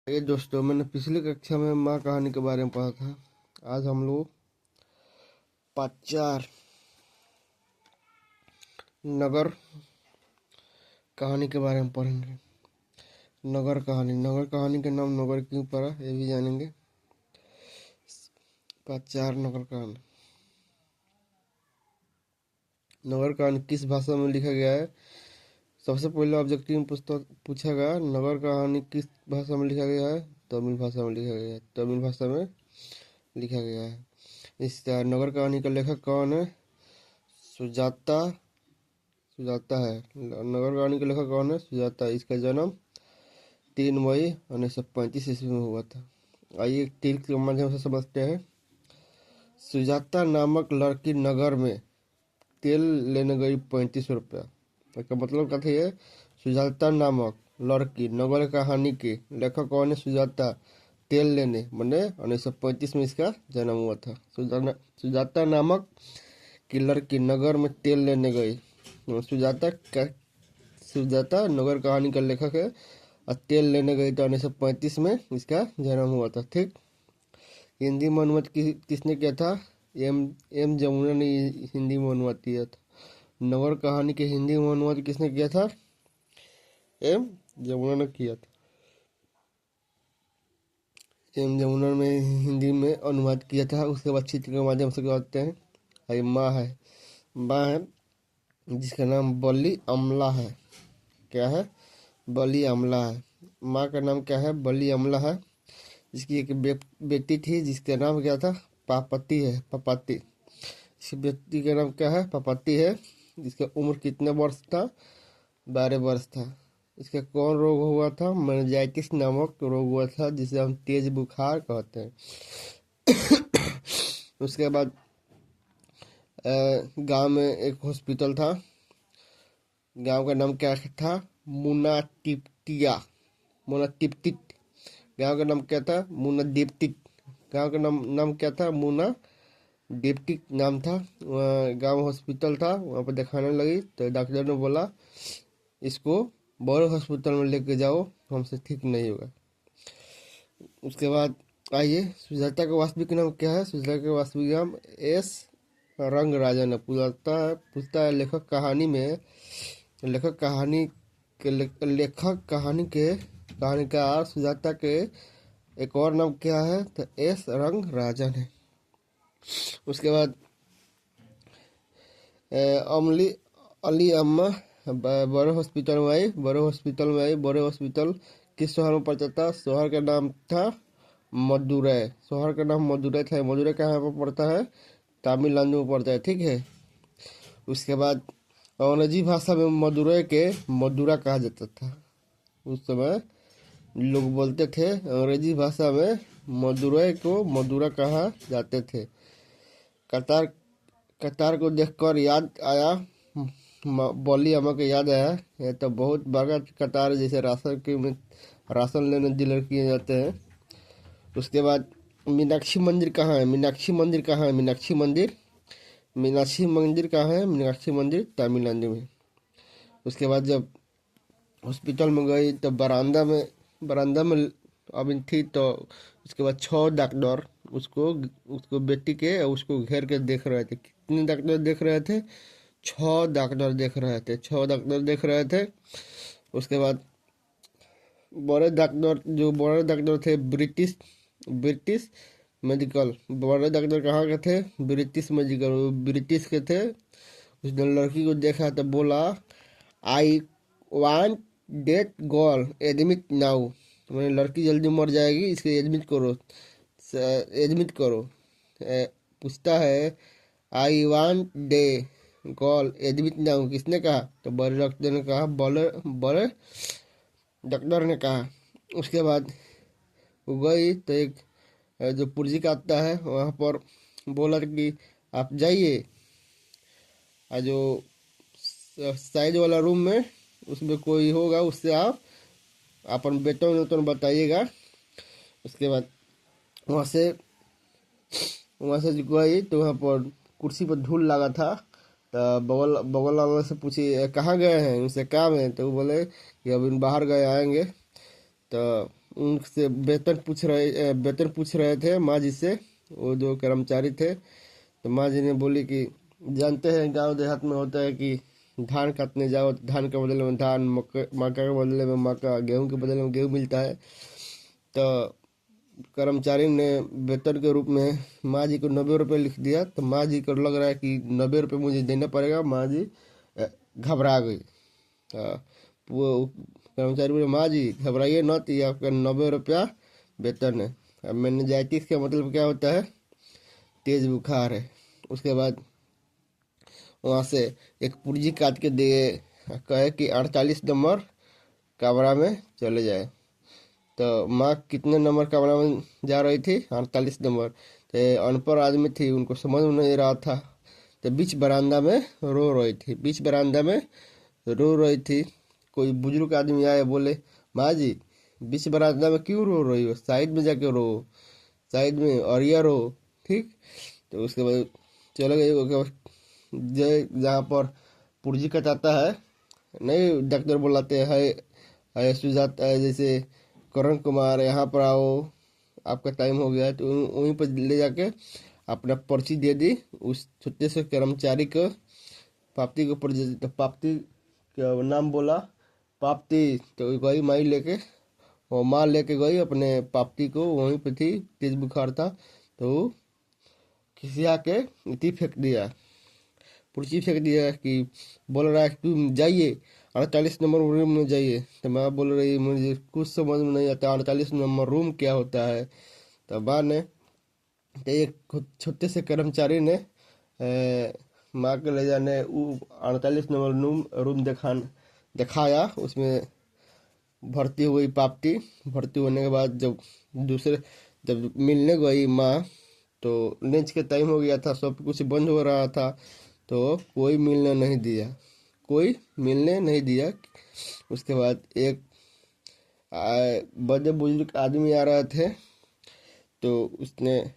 ये दोस्तों, मैंने पिछली कक्षा में माँ कहानी के बारे में पढ़ा था। आज हम लोग पाचार नगर कहानी के बारे में पढ़ेंगे। नगर कहानी के नाम नगर क्यों पड़ा ये भी जानेंगे। पाचार नगर कहानी किस भाषा में लिखा गया है। सबसे पहले ऑब्जेक्टिव में पूछा गया नगर कहानी किस भाषा में लिखा गया है। तमिल भाषा में लिखा गया है। तमिल भाषा में लिखा गया है। इस नगर कहानी का लेखक कौन है? सुजाता सुजाता है। नगर कहानी का लेखक कौन है? सुजाता। इसका जन्म 3 मई 1935 ईस्वी में हुआ था। आइए तीर के माध्यम से समझते हैं। सुजाता नामक लड़की नगर में तेल लेने गई 35 रुपया। इसका मतलब क्या है? सुजाता नामक लड़की नगर कहानी के लेखक कौन है? सुजाता। तेल लेने मैंने 1935 में इसका जन्म हुआ था। सुजाता नामक की लड़की नगर में तेल लेने गई। सुजाता नगर कहानी का लेखक है और तेल लेने गई तो 1935 में इसका जन्म हुआ था। ठीक। हिंदी में अनुवाद किसने किया था? एम जमुना ने हिंदी में अनुवाद किया था। नगर कहानी के हिंदी में अनुवाद किसने किया था? एम जमुना ने किया था। एम जमुना में हिंदी में अनुवाद किया था। उसके बाद चित्र के माध्यम से कहते हैं। ये माँ है जिसका नाम बली अमला है। क्या है? बली अमला है। माँ का नाम क्या है? बली अमला है। जिसकी एक बेटी थी जिसका नाम क्या था? पापती। इस व्यक्ति का नाम क्या है? पापती है। जिसका उम्र कितने वर्ष था? 12 वर्ष था। इसका कौन रोग हुआ था? मेनिंजाइटिस नामक रोग हुआ था जिसे हम तेज बुखार कहते हैं। उसके बाद गांव में एक हॉस्पिटल था। गांव का नाम क्या था? मुना टिप्टिट। गांव का नाम क्या था? मुना डिप्टिक। गांव का नाम क्या था? मुना डिप्टिक नाम था। गांव हॉस्पिटल था। वहाँ पर दिखाने लगी तो डॉक्टर ने बोला इसको बड़े हॉस्पिटल में लेके जाओ, हमसे ठीक नहीं होगा। उसके बाद आइए सुजाता का वास्तविक नाम क्या है? सुजाता का वास्तविक नाम एस रंगराजन है। पूछता है लेखक कहानी के कहानीकार सुजाता के एक और नाम क्या है? तो एस रंगराजन है। उसके बाद अमली अली अम्मा बड़े हॉस्पिटल में आई। बड़े हॉस्पिटल किस शहर में पड़ता था? शहर का नाम था मदुरै। था। मदुरै कहाँ पर पड़ता है? तमिलनाडु में पड़ता है। ठीक है। उसके बाद अंग्रेजी भाषा में मदुरै के मदुरा कहा जाता था। उस समय लोग बोलते थे अंग्रेजी भाषा में मदुरै को मदुरा कहा जाते थे। कतार कतार को देखकर याद आया बली अम्मा को याद आया। ये तो बहुत बड़ा कतार है, जैसे राशन लेने डीलर किए जाते हैं। उसके बाद मीनाक्षी मंदिर कहाँ है? मीनाक्षी मंदिर कहाँ है? मीनाक्षी मंदिर तमिलनाडु में। उसके बाद जब हॉस्पिटल में गई तो बरामदा में अभी थी तो उसके बाद 6 डॉक्टर उसको बेटी के उसको घेर के देख रहे थे। कितने डॉक्टर देख रहे थे? 6 डॉक्टर देख रहे थे। उसके बाद बड़े डॉक्टर थे ब्रिटिश मेडिकल। बड़े डॉक्टर कहाँ के थे? British medical. ब्रिटिश के थे। उसने लड़की को देखा तो बोला I want that girl admit now. मैंने लड़की जल्दी मर जाएगी, इसको एडमिट करो। पूछता है I want day girl admit now किसने कहा? तो बड़े डॉक्टर ने कहा। बड़े डॉक्टर ने कहा। उसके बाद वो गई तो एक जो पुर्जी काटता है वहाँ पर बोला कि आप जाइए जो साइड वाला रूम में उसमें कोई होगा उससे आप अपन वेतन बताइएगा। उसके बाद वहाँ से गई तो वहाँ पर कुर्सी पर धूल लगा था। तो बगल वाले से पूछी कहाँ गए हैं, उनसे काम है। तो वो बोले कि अभी बाहर गए आएंगे। तो उनसे वेतन पूछ रहे थे माँ जी से, वो जो कर्मचारी थे। तो माँ जी ने बोली कि जानते हैं गांव देहात में होता है कि धान काटने जाओ तो धान के बदले में धान, मक्का के बदले में मक्का, गेहूं के बदले में गेहूं मिलता है। तो कर्मचारी ने वेतन के रूप में माँ जी को 90 रुपये लिख दिया। तो माँ जी को लग रहा है कि 90 रुपये मुझे देना पड़ेगा। माँ जी घबरा गई। वो कर्मचारी बोले, माँ जी घबराइए मत, ये आपका 90 रुपया वेतन है। अब मेनिंजाइटिस का मतलब क्या होता है? तेज बुखार है। उसके बाद वहाँ से एक पुर्जी काट के दे, कहे कि 48 नंबर कमरा में चले जाए। तो माँ कितने नंबर कमरा में जा रही थी? 48 नंबर। तो अनपढ़ आदमी थी, उनको समझ में नहीं रहा था। तो बीच बरामदा में रो रही थी, बीच बरामदा में रो रही थी। कोई बुजुर्ग आदमी आए, बोले, माँ जी बीच बरामदा में क्यों रो रही हो? साइड में जाके रो, साइड में और या रो। ठीक। तो उसके बाद चले गए। उसके बाद जहाँ पर पुर्जी कटाता है, नहीं डॉक्टर बुलाते हैं, है सुजाता है, जैसे करण कुमार, यहाँ पर आओ, आपका टाइम हो गया है। तो वहीं पर ले जाके अपना पर्ची दे दी उस छोटे से कर्मचारी को। पाप्ती के ऊपर तो पाप्ती का नाम बोला, पाप्ती। तो गई माई लेके, और माँ लेके गई अपने पाप्ती को, वहीं पे थी, तेज बुखार था। तो खिसिया के इतनी फेंक दिया, पुर्ची फेंक दिया कि बोल रहा है कि तुम जाइए 48 नंबर रूम में जाइए। तो माँ बोल रही, मुझे कुछ समझ में नहीं आता 48 नंबर रूम क्या होता है। तो माँ ने, तो एक छोटे से कर्मचारी ने माँ के ले जाने 48 नंबर रूम दिखाया। उसमें भर्ती हुई पाप्ती। भर्ती होने के बाद जब मिलने गई माँ, तो लंच के टाइम हो गया था, सब कुछ बंद हो रहा था। तो कोई मिलने नहीं दिया, कोई मिलने नहीं दिया। उसके बाद एक बड़े बुजुर्ग आदमी आ रहे थे। तो उसने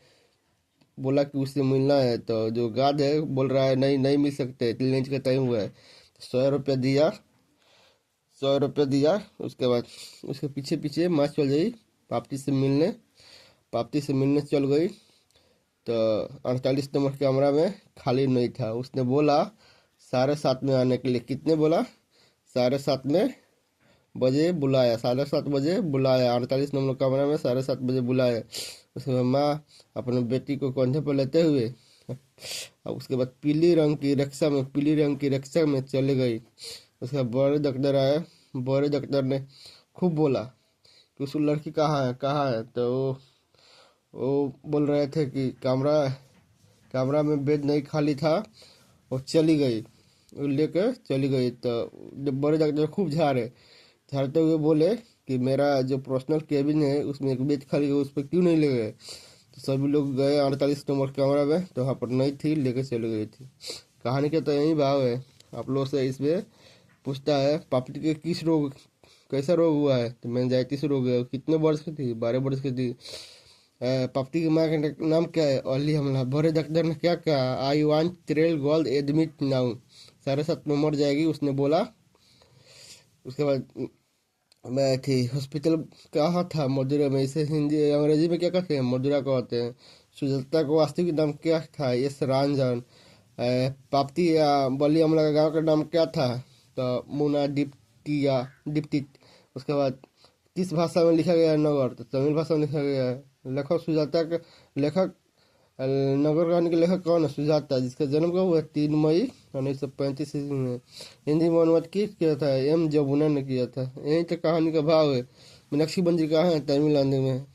बोला कि उससे मिलना है। तो जो गार्ड है बोल रहा है, नहीं नहीं मिल सकते, लंच का टाइम हुआ है। 100 रुपया दिया, 100 रुपया दिया। उसके बाद उसके पीछे पीछे माँ चल गई पाप्ती से मिलने, पाप्ती से मिलने चल गई। तो 48 नंबर कमरा में खाली नहीं था। उसने बोला 7:30 में आने के लिए। कितने बोला? 7:30 बजे बुलाया, 7:30 बजे बुलाया, 48 नंबर कमरा में 7:30 बजे बुलाया। उसके बाद माँ अपने बेटी को कंधे पर लेते हुए, और उसके बाद पीली रंग की रिक्शा में चले गई। उसके बाद बड़े डॉक्टर आए। बड़े डॉक्टर ने खूब बोला कि उस लड़की कहाँ है, कहाँ है। तो वो बोल रहे थे कि कमरा में बेड नहीं खाली था, वो चली गई, वो लेकर चली गई। तो जब बड़े डॉक्टर खूब झाड़ते हुए बोले कि मेरा जो पर्सनल केबिन है उसमें एक बेड खाली है, उस पर क्यों नहीं ले गए। तो सभी लोग गए 48 नंबर कमरा में, तो वहाँ पर नहीं थी, लेकर चले गई थी। कहानी का तो यही भाव है। आप लोग से इसमें पूछता है पापड़ी के कैसा रोग हुआ है। तो मेनिंजाइटिस रोग है। कितने वर्ष की थी? 12 वर्ष की थी। पापड़ी की माँ का नाम क्या है? अली हमला। बड़े डॉक्टर ने क्या कहा? I want trail gold admit now. 7:30 में मर जाएगी, उसने बोला। उसके बाद मैं थी हॉस्पिटल, कहाँ था? मदुरा में। इसे हिंदी अंग्रेजी में क्या कहते हैं? मदुरा कहते हैं। सुजाता का वास्तविक नाम क्या था? एस रंजन। पाप्ती या बली अमला का गांव का नाम क्या था? तो मुना डिप्टी। उसके बाद किस भाषा में लिखा गया है नगर? तो तमिल भाषा में लिखा गया है। लेखक नगर कहानी के लेखक कौन है? सुजाता, जिसका जन्म कब हुआ? 3 मई 1935 ईस्वी में। हिंदी में अनुवाद किस किया था? एम जमुना ने किया था। यही तो कहानी का भाव है। मीनाक्षी बंजी कहाँ है? तमिलनाडु में।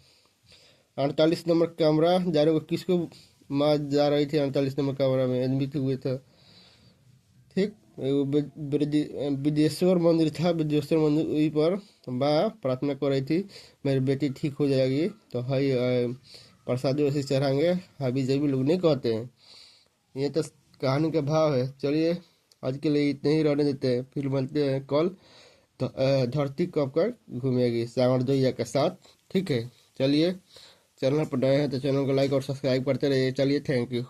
48 नंबर कमरा जा रहे को किसको माँ जा रही थी? 48 नंबर कमरा में एडमिट हुए थे। ठीक। विदेश्वर मंदिर था, विदेश्वर मंदिर वहीं पर माँ प्रार्थना कर रही थी, मेरी बेटी ठीक हो जाएगी। तो हई प्रसादी वैसे चढ़ाएंगे, हाबी जाबी लोग नहीं कहते हैं। ये तो कहानी का भाव है। चलिए आज के लिए इतने ही रहने देते हैं, फिर मिलते हैं कल। तो धरती कब कर घूमेगी सागर जोइया के साथ। ठीक है। चलिए, चैनल पर नए हैं तो चैनल को लाइक और सब्सक्राइब करते रहिए। चलिए, थैंक यू।